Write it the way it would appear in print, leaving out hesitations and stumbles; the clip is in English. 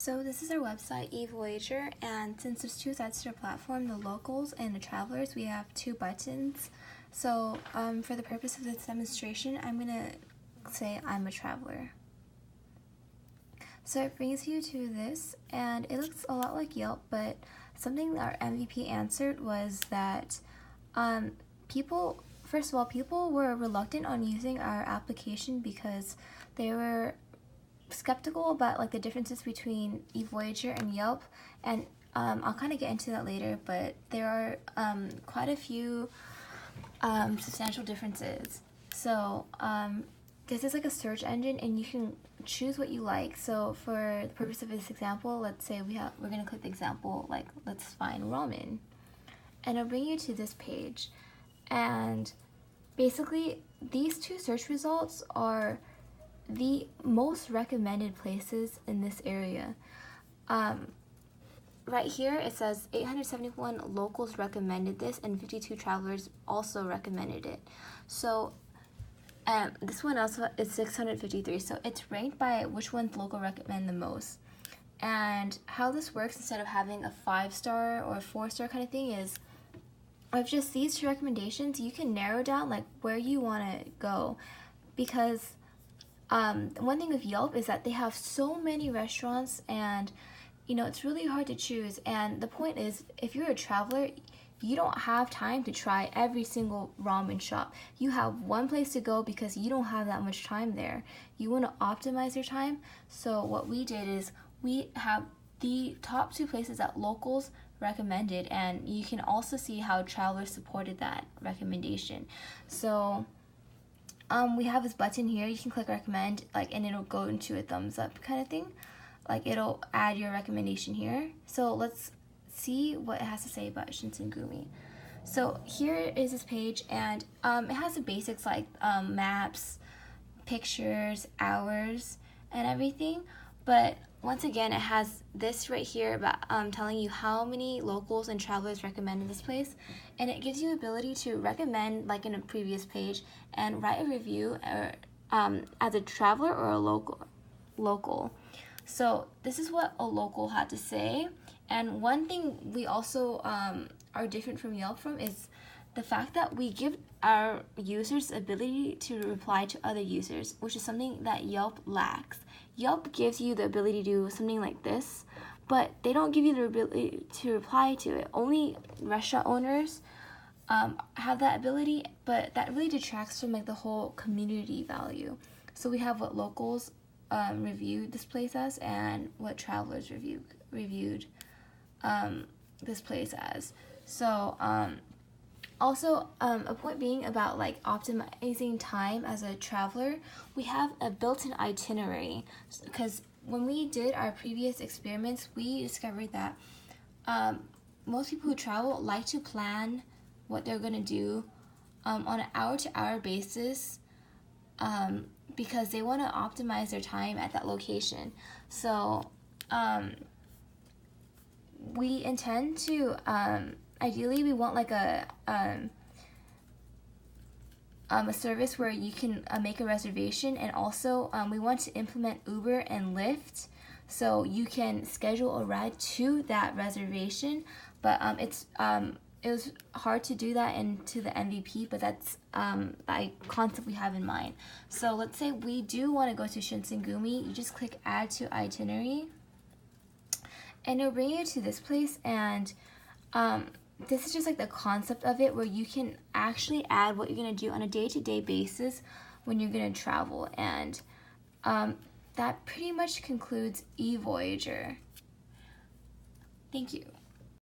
So this is our website, eVoyager, and since there's two sides to the platform, the locals and the travelers, we have two buttons. So for the purpose of this demonstration, I'm going to say I'm a traveler. So it brings you to this, and it looks a lot like Yelp, but something our MVP answered was that first of all, people were reluctant on using our application because they were skeptical about like the differences between eVoyager and Yelp, and I'll kind of get into that later, but there are quite a few substantial differences. So this is like a search engine, and you can choose what you like. So for the purpose of this example, let's say we're gonna click the example, like let's find ramen, and it'll bring you to this page, and basically these two search results are the most recommended places in this area. Right here it says 871 locals recommended this and 52 travelers also recommended it. So this one also is 653, so it's ranked by which ones local recommend the most. And how this works, instead of having a 5-star or a 4-star kind of thing, is with just these two recommendations you can narrow down like where you want to go, because one thing with Yelp is that they have so many restaurants, and it's really hard to choose. And the point is, if you're a traveler, you don't have time to try every single ramen shop. You have one place to go because you don't have that much time there. You want to optimize your time. So what we did is we have the top 2 places that locals recommended, and you can also see how travelers supported that recommendation. So we have this button here. You can click recommend, and it'll go into a thumbs up kind of thing. It'll add your recommendation here. So let's see what it has to say about Shinsengumi. So here is this page, and it has the basics like maps, pictures, hours, and everything. But once again, it has this right here about telling you how many locals and travelers recommended this place, and it gives you the ability to recommend, like in a previous page, and write a review as a traveler or a local. So this is what a local had to say. And one thing we also are different from Yelp from is the fact that we give our users the ability to reply to other users, which is something that Yelp lacks. Yelp gives you the ability to do something like this, but they don't give you the ability to reply to it. Only restaurant owners have that ability, but that really detracts from the whole community value. So we have what locals reviewed this place as, and what travelers reviewed this place as. So also, a point being about optimizing time as a traveler, we have a built-in itinerary, because when we did our previous experiments, we discovered that most people who travel like to plan what they're going to do on an hour-to-hour basis, because they want to optimize their time at that location. So we intend to ideally, we want a service where you can make a reservation, and also we want to implement Uber and Lyft, so you can schedule a ride to that reservation. But it was hard to do that into the MVP, but that's the concept we have in mind. So let's say we do want to go to Shinsengumi. You just click Add to Itinerary, and it'll bring you to this place, and this is just the concept of it, where you can actually add what you're going to do on a day-to-day basis when you're going to travel. And that pretty much concludes eVoyager. Thank you.